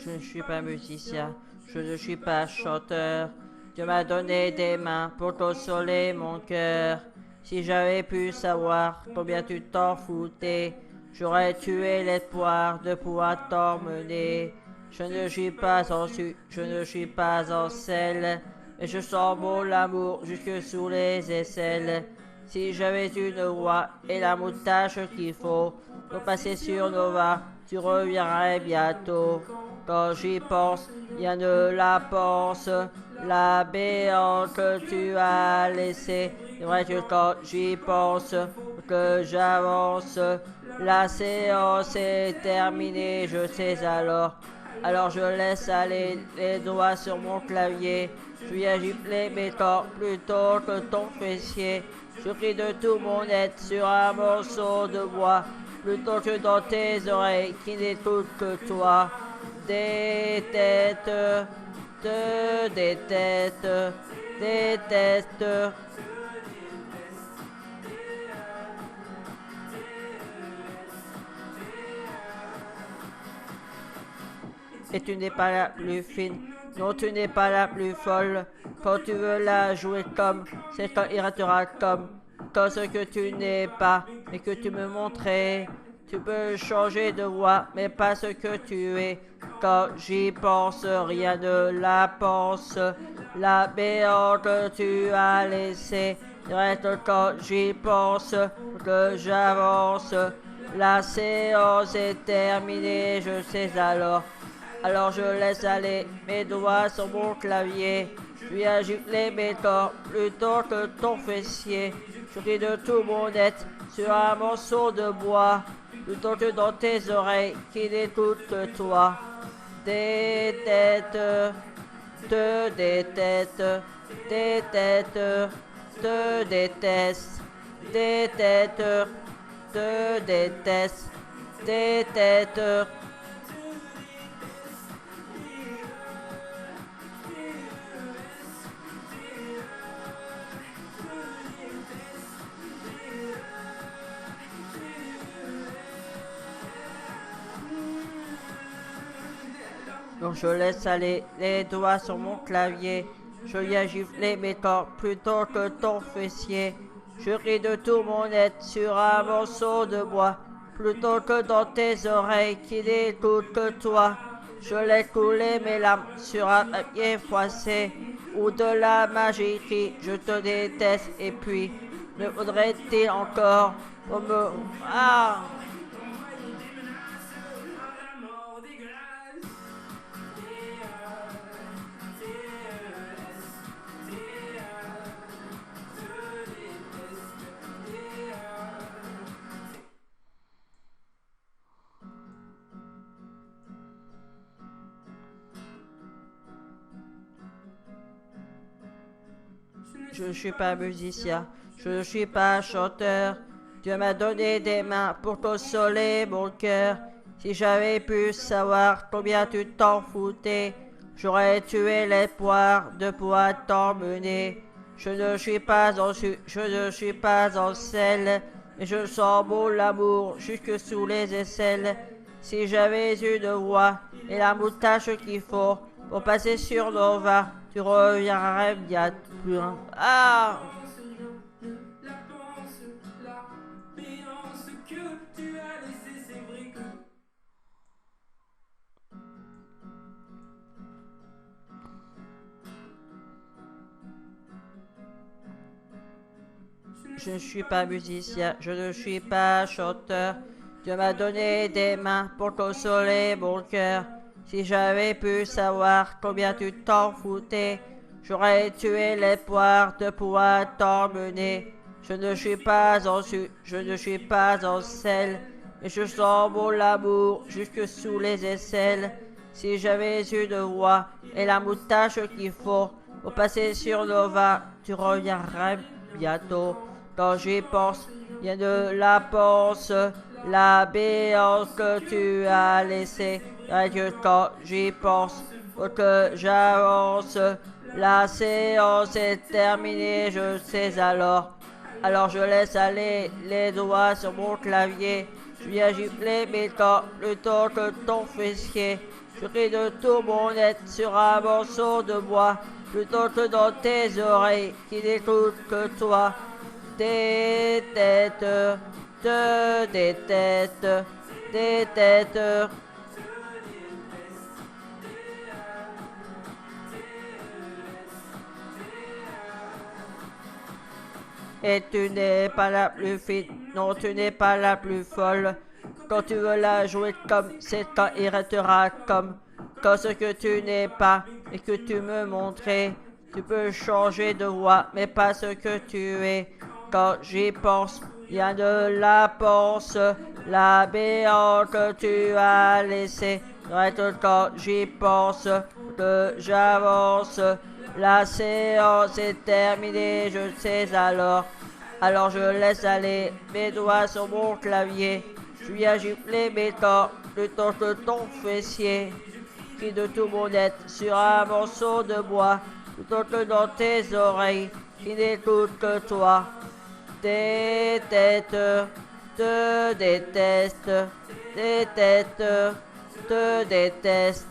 Je ne suis pas musicien, je ne suis pas chanteur. Dieu m'a donné des mains pour consoler mon cœur. Si j'avais pu savoir combien tu t'en foutais, j'aurais tué l'espoir de pouvoir t'emmener. Je ne suis pas en sucre, je ne suis pas en sel, mais je sens bon l'amour jusque sous les aisselles. Si j'avais une voix et la moustache qu'il faut pour passer sur Nova, tu reviendrais bientôt. Quand j'y pense, rien ne la pense, la béante que tu as laissée. C'est vrai que quand j'y pense, que j'avance, la séance est terminée, je sais alors. Alors je laisse aller les doigts sur mon clavier. Je viens gifler mes temps plutôt que ton fessier. Je crie de tout mon être sur un morceau de bois, plutôt que dans tes oreilles qui n'écoutent que toi. Des têtes, des têtes, des têtes. Et tu n'es pas la plus fine, non tu n'es pas la plus folle. Quand tu veux la jouer comme, c'est quand il ratera comme ce que tu n'es pas, mais que tu me montrais. Tu peux changer de voix, mais pas ce que tu es. Quand j'y pense, rien ne la pense. La béante que tu as laissée, reste quand j'y pense, que j'avance. La séance est terminée, je sais alors. Alors je laisse aller mes doigts sur mon clavier. Je viens gifler mes temps plutôt que ton fessier. Je crie de tout mon être sur un morceau de bois, plutôt que dans tes oreilles qui n'écoutent que toi. Des têtes, des têtes, des têtes, te déteste, des têtes, te déteste, des têtes. Donc je laisse aller les doigts sur mon clavier. Je viens gifler mes temps plutôt que ton fessier. Je ris de tout mon être sur un morceau de bois, plutôt que dans tes oreilles qui n'écoutent que toi. Je laisse couler mes larmes sur un papier froissé, ou de la magie qui je te déteste. Et puis, me faudrait-il encore pour me... Ah! Je ne suis pas musicien, je ne suis pas chanteur. Dieu m'a donné des mains pour consoler mon cœur. Si j'avais pu savoir combien tu t'en foutais, j'aurais tué l'espoir de pouvoir t'emmener. Je ne suis pas en sucre, je ne suis pas en sel, mais je sens bon l'amour jusque sous les aisselles. Si j'avais une voix et la moustache qu'il faut pour passer sur Nova, tu reviendrais bientôt. Ah! Je ne suis pas musicien, je ne suis pas chanteur. Dieu m'a donné des mains pour consoler mon cœur. Si j'avais pu savoir combien tu t'en foutais, j'aurais tué l'espoir de pouvoir t'emmener. Je ne suis pas en sucre, je ne suis pas en sel, mais je sens mon amour jusque sous les aisselles. Si j'avais une voix et la moustache qu'il faut pour passer sur Nova, tu reviendrais bientôt. Quand j'y pense, rien ne la pense, la béance que tu as laissée. Rien que quand j'y pense, que j'avance, la séance est terminée, je sais alors. Alors je laisse aller les doigts sur mon clavier. Je viens gifler mes temps plutôt que ton fessier. Je Je crie de tout mon être sur un morceau de bois, plutôt que dans tes oreilles qui n'écoutent que toi. Déteste, te déteste, déteste. Et tu n'es pas la plus fine, non tu n'es pas la plus folle. Quand tu veux la jouer comme c'est quand il restera comme ce que tu n'es pas et que tu me montrais. Tu peux changer de voix, mais pas ce que tu es. Quand j'y pense, rien de la pense, la béante que tu as laissée. Reste quand j'y pense, que j'avance. La séance est terminée, je sais alors. Alors je laisse aller mes doigts sur mon clavier. Je lui ai giflé mes temps plutôt que ton fessier. Qui de tout mon être sur un morceau de bois, plutôt que dans tes oreilles qui n'écoutent que toi. Déteste, te déteste, déteste, te déteste,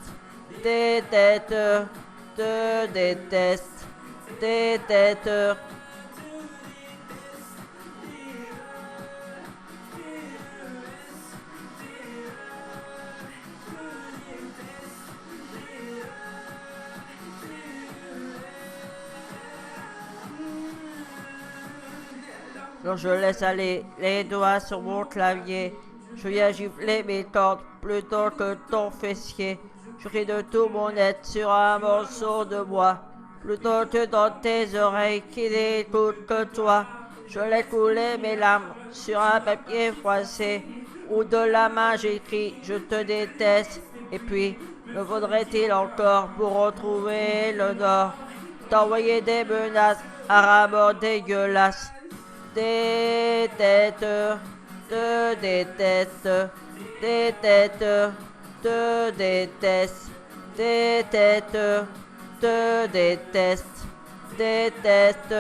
déteste, te déteste, déteste. Alors je laisse aller les doigts sur mon clavier. Je viens gifler mes cordes plutôt que ton fessier. Je crie de tout mon être sur un morceau de bois, plutôt que dans tes oreilles qui n'écoutent que toi. Je laisse couler mes larmes sur un papier froissé, où de la main j'écris je te déteste. Et puis, me faudrait-il encore pour retrouver le nord, t'envoyer des menaces à un mort dégueulasse. Déteste, te déteste, déteste, te déteste, déteste, te déteste, déteste.